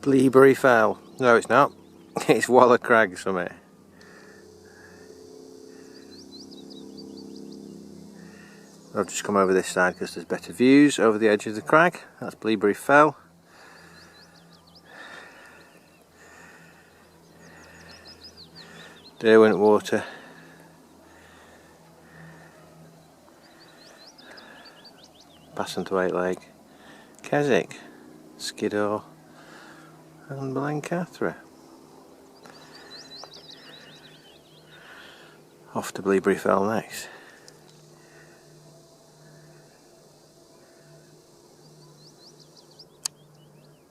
Bleaberry Fell. No, it's not. It's Walla Crag, something. I've just come over this side because there's better views over the edge of the crag. That's Bleaberry Fell. Derwent Water. Passing to Eight Lake. Keswick. Skiddaw. And Blencathra. Off to Bleaberry Fell next.